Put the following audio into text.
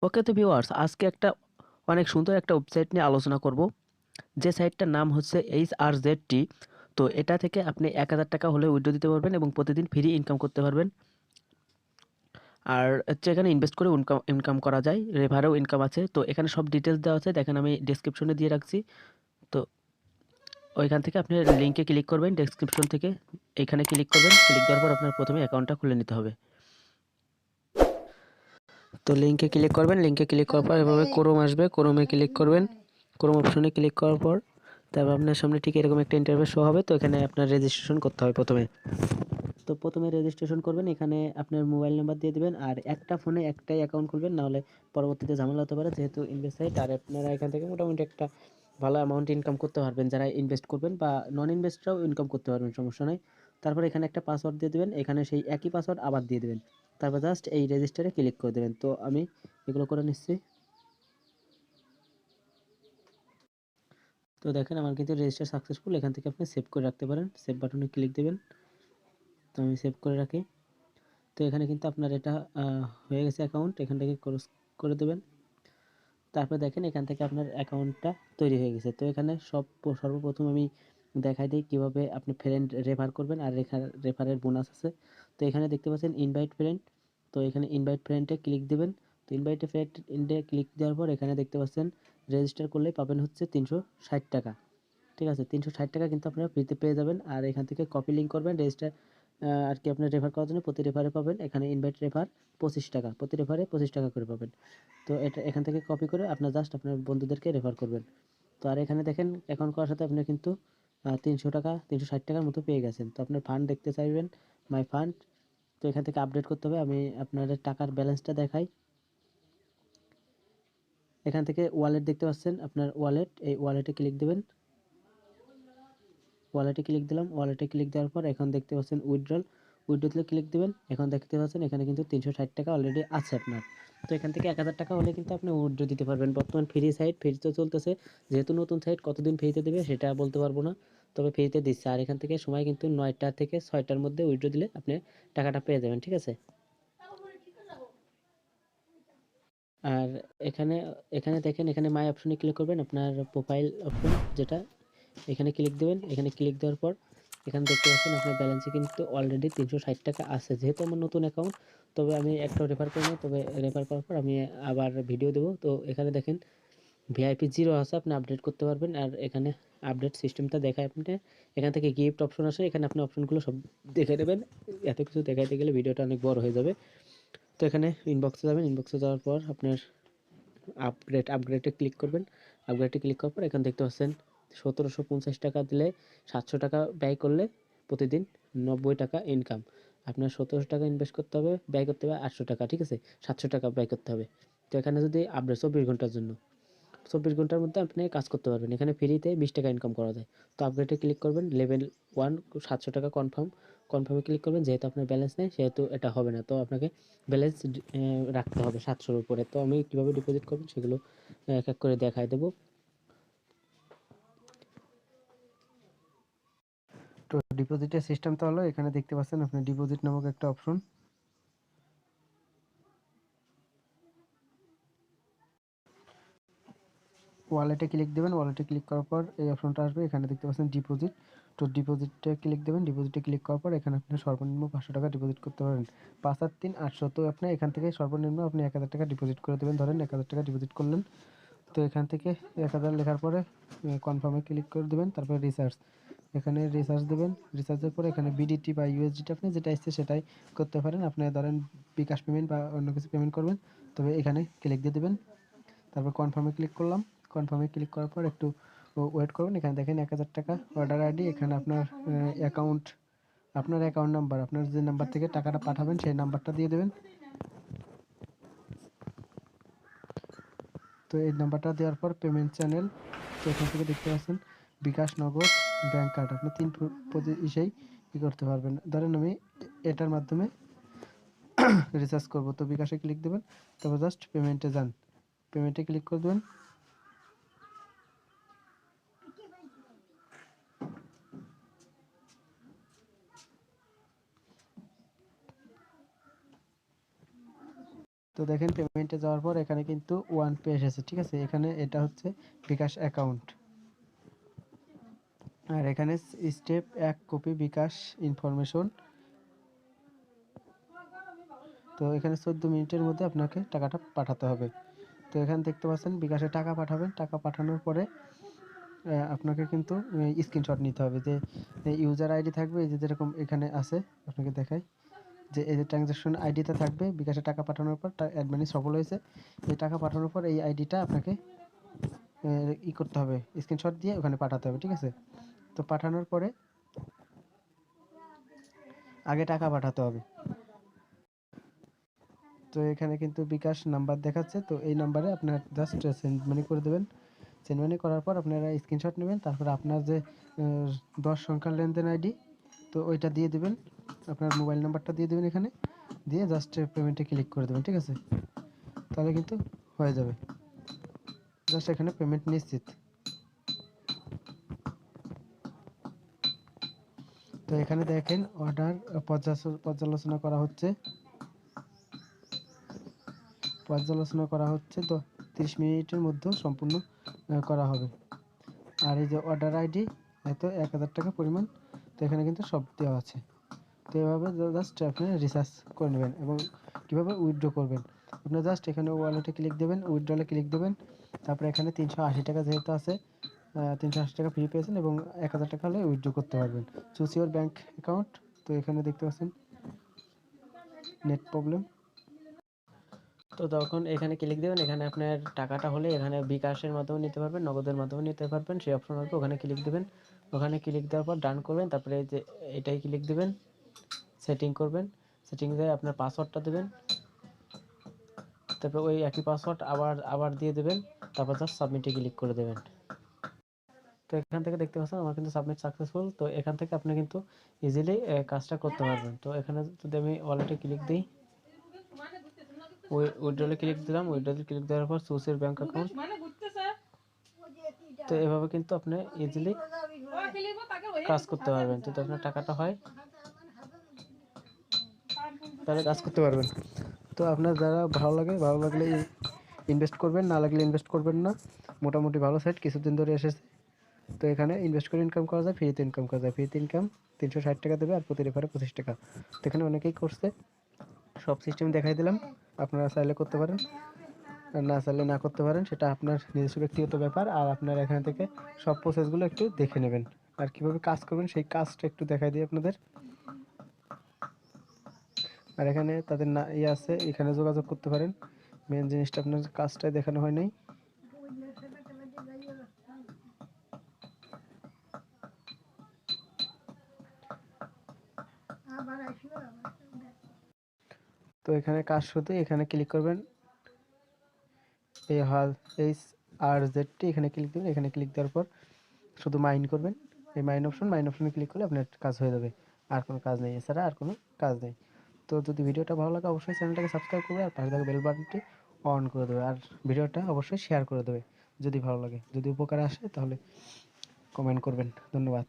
ওকে তো ভিউয়ার্স, আজকে একটা অনেক সুন্দর একটা ওয়েবসাইট নিয়ে আলোচনা করব, যে সাইটটার নাম হচ্ছে HRZT। তো এটা থেকে আপনি 1000 টাকা হলে উইথড্র দিতে পারবেন এবং প্রতিদিন ফ্রি ইনকাম করতে পারবেন। আর হচ্ছে এখানে ইনভেস্ট করে ইনকাম ইনকাম করা যায়, রেফারেও ইনকাম আছে। তো এখানে সব ডিটেলস দেওয়া আছে, দেখেন আমি ডেসক্রিপশনে দিয়ে রাখছি। তো ওইখান থেকে আপনি লিঙ্কে ক্লিক করবেন, ডেসক্রিপশন থেকে এখানে ক্লিক করবেন। ক্লিক দেওয়ার পর আপনার প্রথমে অ্যাকাউন্টটা খুলে নিতে হবে। তো লিঙ্কে ক্লিক করবেন, লিঙ্কে ক্লিক করার পর এভাবে ক্রোম আসবে, ক্রোমে ক্লিক করবেন। ক্রোম অপশনে ক্লিক করার পর তারপর আপনার সামনে ঠিক এরকম একটা ইন্টারফেস শো হবে। তো এখানে আপনার রেজিস্ট্রেশন করতে হবে প্রথমে। তো প্রথমে রেজিস্ট্রেশন করবেন, এখানে আপনার মোবাইল নাম্বার দিয়ে দিবেন আর একটা ফোনে একটাই অ্যাকাউন্ট খুলবেন, নাহলে পরবর্তীতে ঝামেলা হতে পারে, যেহেতু ইনভেস্ট সাইট। আর আপনারা এখান থেকে মোটামুটি একটা ভালো অ্যামাউন্ট ইনকাম করতে পারবেন, যারা ইনভেস্ট করবেন বা নন ইনভেস্টরাও ইনকাম করতে পারবেন, সমস্যা নেই। তারপর এখানে একটা পাসওয়ার্ড দিয়ে দেবেন, এখানে সেই একই পাসওয়ার্ড আবার দিয়ে দেবেন। তারপর জাস্ট এই রেজিস্টারে ক্লিক করে দেবেন। তো আমি এগুলো করে নিচ্ছি। তো দেখেন আমার কিন্তু রেজিস্টার সাকসেসফুল। এখান থেকে আপনি সেভ করে রাখতে পারেন, সেভ বাটনে ক্লিক দেবেন। তো আমি সেভ করে রাখি। তো এখানে কিন্তু আপনার এটা হয়ে গেছে অ্যাকাউন্ট, এখান থেকে ক্রস করে দেবেন। তারপর দেখেন এখান থেকে আপনার অ্যাকাউন্টটা তৈরি হয়ে গেছে। তো এখানে সর্বপ্রথম আমি দেখাই দিই কীভাবে আপনি ফ্রেন্ড রেফার করবেন, আর রেফারের বোনাস আছে। তো এখানে দেখতে পাচ্ছেন ইনভাইট ফ্রেন্ড। তো এখানে ইনভাইট ফ্রেন্ডে ক্লিক দেবেন। তো ইনভাইট ফ্রেন্ডে ক্লিক দেওয়ার পর এখানে দেখতে পাচ্ছেন রেজিস্টার করলেই পাবেন হচ্ছে 360 টাকা। ঠিক আছে, 360 টাকা কিন্তু আপনারা ফ্রিতে পেয়ে যাবেন। আর এখান থেকে কপি লিঙ্ক করবেন রেজিস্টার আর কি আপনার রেফার করার জন্য প্রতি রেফারে পাবেন এখানে ইনভাইট রেফার 25 টাকা, প্রতি রেফারে 25 টাকা করে পাবেন। তো এটা এখান থেকে কপি করে আপনার জাস্ট আপনার বন্ধুদেরকে রেফার করবেন। তো আর এখানে দেখেন অ্যাকাউন্ট করার সাথে আপনি কিন্তু 300 টাকা 360 টাকার মতো পেয়ে গেছেন। তো আপনার ফান্ড দেখতে চাইবেন, মাই ফান্ড। তো এখান থেকে আপডেট করতে হবে। আমি আপনাদের টাকার ব্যালেন্সটা দেখাই। এখান থেকে ওয়ালেট দেখতে পাচ্ছেন, আপনার ওয়ালেট, এই ওয়ালেটে ক্লিক দেবেন। ওয়ালেটে ক্লিক দিলাম, ওয়ালেটে ক্লিক দেওয়ার পর এখন দেখতে পাচ্ছেন উইথড্রতে ক্লিক দেবেন। এখন দেখতে পাচ্ছেন এখানে কিন্তু 360 টাকা অলরেডি আছে আপনার। তো এখান থেকে 1000 টাকা হলে কিন্তু আপনি উইথড্র দিতে পারবেন। বর্তমান ফ্রি সাইট, ফ্রিতে চলতেছে, যেহেতু নতুন সাইট কতদিন ফ্রিতে দেবে সেটা বলতে পারবো না, তবে ফ্রিতে দিচ্ছে। আর এখান থেকে সময় কিন্তু 9টা থেকে 6টার মধ্যে উইথড্র দিলে আপনি টাকাটা পেয়ে যাবেন, ঠিক আছে। আর এখানে এখানে দেখেন, এখানে মাই অপশনে ক্লিক করবেন, আপনার প্রোফাইল অপশন যেটা, এখানে ক্লিক দেবেন। এখানে ক্লিক দেওয়ার পর এখানে দেখতে পাচ্ছেন আপনার ব্যালেন্সে কিন্তু অলরেডি 360 টাকা আছে, যেহেতু আমার নতুন অ্যাকাউন্ট। তবে আমি একটাও রেফার করি না, তবে রেফার করার পর আমি আবার ভিডিও দেবো। তো এখানে দেখেন ভিআইপি 0 আছে, আপনি আপডেট করতে পারবেন। আর এখানে আপডেট সিস্টেমটা দেখায় আপনি, এখান থেকে গিফট অপশন আসে, এখানে আপনি অপশনগুলো সব দেখে নেবেন। এত কিছু দেখাইতে গেলে ভিডিওটা অনেক বড় হয়ে যাবে। তো এখানে ইনবক্সে যাবেন, ইনবক্সে যাওয়ার পর আপনার আপগ্রেডে ক্লিক করবেন। আপগ্রেডে ক্লিক করার পর এখানে দেখতে পাচ্ছেন 1750 টাকা দিলে 700 টাকা ব্যয় করলে প্রতিদিন 90 টাকা ইনকাম। আপনার 1700 টাকা ইনভেস্ট করতে হবে, ব্যয় করতে হবে 800 টাকা, ঠিক আছে, 700 টাকা ব্যয় করতে হবে। তো এখানে যদি আপডেট 24 ঘন্টার জন্য, 24 ঘন্টার মধ্যে আপনি কাজ করতে পারবেন। এখানে ফ্রিতে 20 টাকা ইনকাম করা যায়। তো আপগ্রেডে ক্লিক করবেন, লেভেল 1 700 টাকা কনফার্ম, কনফার্মে ক্লিক করবেন। যেহেতু আপনার ব্যালেন্স নেই সেহেতু এটা হবে না, তো আপনাকে ব্যালেন্স রাখতে হবে 700-র উপরে। তো আমি কীভাবে ডিপোজিট করবেন সেগুলো এক এক করে দেখায় দেবো। তো ডিপোজিটের সিস্টেমটা হলো, এখানে দেখতে পাচ্ছেন আপনি ডিপোজিট নামক একটা অপশন, ওয়ালেটে ক্লিক দেবেন। ওয়ালেটে ক্লিক করার পর এই অপশনটা আসবে, এখানে দেখতে পাচ্ছেন ডিপোজিট। তো ডিপোজিটে ক্লিক দেবেন। ডিপোজিটে ক্লিক করার পর এখানে আপনি সর্বনিম্ন 500 টাকা ডিপোজিট করতে পারেন। 5 আর 3 800। তো আপনি এখান থেকে সর্বনিম্ন আপনি 1000 টাকা ডিপোজিট করে দেবেন। ধরেন 1000 টাকা ডিপোজিট করলেন। তো এখান থেকে 1000 লেখার পরে কনফার্মে ক্লিক করে দেবেন। তারপরে রিসার্চ, এখানে রিসার্চ দেবেন। রিসার্চের পরে এখানে বিডিটি বা ইউএসডিটি আপনি যেটা ইচ্ছে সেটাই করতে পারেন। আপনি ধরেন বিকাশ পেমেন্ট বা অন্য কিছু পেমেন্ট করবেন, তবে এখানে ক্লিক দিয়ে দেবেন। তারপর কনফার্মে ক্লিক করলাম। কনফার্মে ক্লিক করার পর একটু ওয়েট করবেন। এখানে দেখেন 1000 টাকা অর্ডার আইডি, এখানে আপনার অ্যাকাউন্ট, আপনার অ্যাকাউন্ট নাম্বার, আপনার যে নাম্বার থেকে টাকাটা পাঠাবেন সেই নাম্বারটা দিয়ে দেবেন। তো এই নাম্বারটা দেওয়ার পর পেমেন্ট চ্যানেল, তো এখান থেকে দেখতে পাচ্ছেন বিকাশ, নগদ, ব্যাঙ্ক কার্ড, আপনি 3 ইসেই করতে পারবেন। ধরেন আমি এটার মাধ্যমে রিচার্জ করব, তো বিকাশে ক্লিক দেবেন। তারপর জাস্ট পেমেন্টে যান, পেমেন্টে ক্লিক করে দেবেন। তো দেখেন পেমেন্টে যাওয়ার পর এখানে কিন্তু 1 পে এসেছে, ঠিক আছে। এখানে এটা হচ্ছে বিকাশ অ্যাকাউন্ট, আর এখানে স্টেপ 1 কপি বিকাশ ইনফরমেশন। তো এখানে 14 মিনিটের মধ্যে আপনাকে টাকাটা পাঠাতে হবে। তো এখানে দেখতে পাচ্ছেন বিকাশে টাকা পাঠাবেন। টাকা পাঠানোর পরে আপনাকে কিন্তু স্ক্রিনশট নিতে হবে, যে ইউজার আইডি থাকবে, এই যে যেরকম এখানে আছে আপনাকে দেখাই, যে এই যে ট্রানজাকশন আইডিটা থাকবে বিকাশে টাকা পাঠানোর পর অ্যাড মানি সফল হয়েছে। এই টাকা পাঠানোর পর এই আইডিটা আপনাকে করতে হবে, স্ক্রিনশট দিয়ে ওখানে পাঠাতে হবে, ঠিক আছে। তো পাঠানোর পরে আগে টাকা পাঠাতে হবে। তো এখানে কিন্তু বিকাশ নাম্বার দেখাচ্ছে, তো এই নাম্বারে আপনার জাস্ট সেন্ড মানি করে দেবেন। সেন্ড মানি করার পর আপনারা স্ক্রিনশট নেবেন, তারপর আপনার যে 10 সংখ্যার লেনদেন আইডি, তো ওইটা দিয়ে দেবেন, আপনার মোবাইল নাম্বারটা দিয়ে দেবেন, এখানে দিয়ে জাস্ট পেমেন্টে ক্লিক করে দেবেন, ঠিক আছে। তাহলে কিন্তু হয়ে যাবে, জাস্ট এখানে পেমেন্ট নিশ্চিত। তো এখানে দেখেন অর্ডার পর্যালোচনা করা হচ্ছে, তো 30 মিনিটের মধ্যে সম্পূর্ণ করা হবে। আর এই যে অর্ডার আইডি এত 1000 টাকা পরিমাণ, তো এখানে কিন্তু সব দেওয়া আছে। তো এভাবে জাস্ট আপনি রিচার্জ করে নেবেন। এবং কীভাবে উইথড্র করবেন, আপনি জাস্ট এখানে ওয়ালেটে ক্লিক দেবেন, উইথড্রলে ক্লিক দেবেন, তারপরে এখানে 380 টাকা যেহেতু আছে, 380 টাকা ফ্রি পেয়েছেন এবং 1000 টাকা হলে উইথড্র করতে পারবেন। Choose your bank account. তো এখানে দেখতে পাচ্ছেন নেট প্রবলেম, তো তখন এখানে ক্লিক দেবেন। এখানে আপনার টাকাটা হলে এখানে বিকাশের মাধ্যমে নিতে পারবেন, নগদের মাধ্যমে নিতে পারবেন, সেই অপশন আসবে, ওখানে ক্লিক দেবেন। ওখানে ক্লিক দেওয়ার পর ডান করবেন, তারপরে এই যে এটাই ক্লিক দেবেন, সেটিং করবেন। সেটিং দিয়ে আপনার পাসওয়ার্ডটা দেবেন, তারপর ওই একই পাসওয়ার্ড আবার দিয়ে দেবেন, তারপর জাস্ট সাবমিটে ক্লিক করে দেবেন। তো এখান থেকে দেখতে পাচ্ছেন আমার কিন্তু সাবমিট সাকসেসফুল। তো এখান থেকে আপনি কিন্তু ইজিলি কাজটা করতে পারবেন। তো এখানে যদি আমি ওয়ালেটে ক্লিক দিই, উইথড্রলে ক্লিক দিলাম, উইথড্রলে ক্লিক দেওয়ার পর চুজ ইউর ব্যাঙ্ক অ্যাকাউন্ট। তো এভাবে কিন্তু আপনি ইজিলি কাজ করতে পারবেন। যদি আপনার টাকাটা হয় তাহলে কাজ করতে পারবেন। তো আপনার যারা ভালো লাগলে ইনভেস্ট করবেন, না লাগলে ইনভেস্ট করবেন না। মোটামুটি ভালো সাইট, কিছুদিন ধরে এসেছে। তো এখানে ইনভেস্ট করে ইনকাম করা যায়, ফ্রিতে ইনকাম করা যায়। ফ্রিতে ইনকাম 360 টাকা দেবে, আর প্রতি রেফারে 25 টাকা। তো এখানে অনেকেই করছে, সব সিস্টেম দেখাই দিলাম। আপনারা চাইলে করতে পারেন, আর না চাইলে না করতে পারেন, সেটা আপনার নিজস্ব ব্যক্তিগত ব্যাপার। আর আপনার এখান থেকে সব প্রসেসগুলো একটু দেখে নেবেন, আর কীভাবে কাজ করবেন সেই কাজটা একটু দেখাই দিই আপনাদের। আর এখানে তাদের না আছে, এখানে যোগাযোগ করতে পারেন। মেন জিনিসটা আপনার কাজটাই দেখানো হয় নাই। তো এখানে কাজ শুধু এখানে ক্লিক করবেন, এই Hrzt, এখানে ক্লিক দেবেন। এখানে ক্লিক দেওয়ার পর শুধু মাইন করবেন, এই মাইন অপশনে ক্লিক করলে আপনার কাজ হয়ে যাবে। আর কোনো কাজ নেই, এছাড়া আর কোনো কাজ নেই। তো যদি ভিডিওটা ভালো লাগে অবশ্যই চ্যানেলটাকে সাবস্ক্রাইব করবে, আর পাশে থাকা বেল বাটনটি অন করে দেবে, আর ভিডিওটা অবশ্যই শেয়ার করে দেবে যদি ভালো লাগে। যদি উপকারে আসে তাহলে কমেন্ট করবেন। ধন্যবাদ।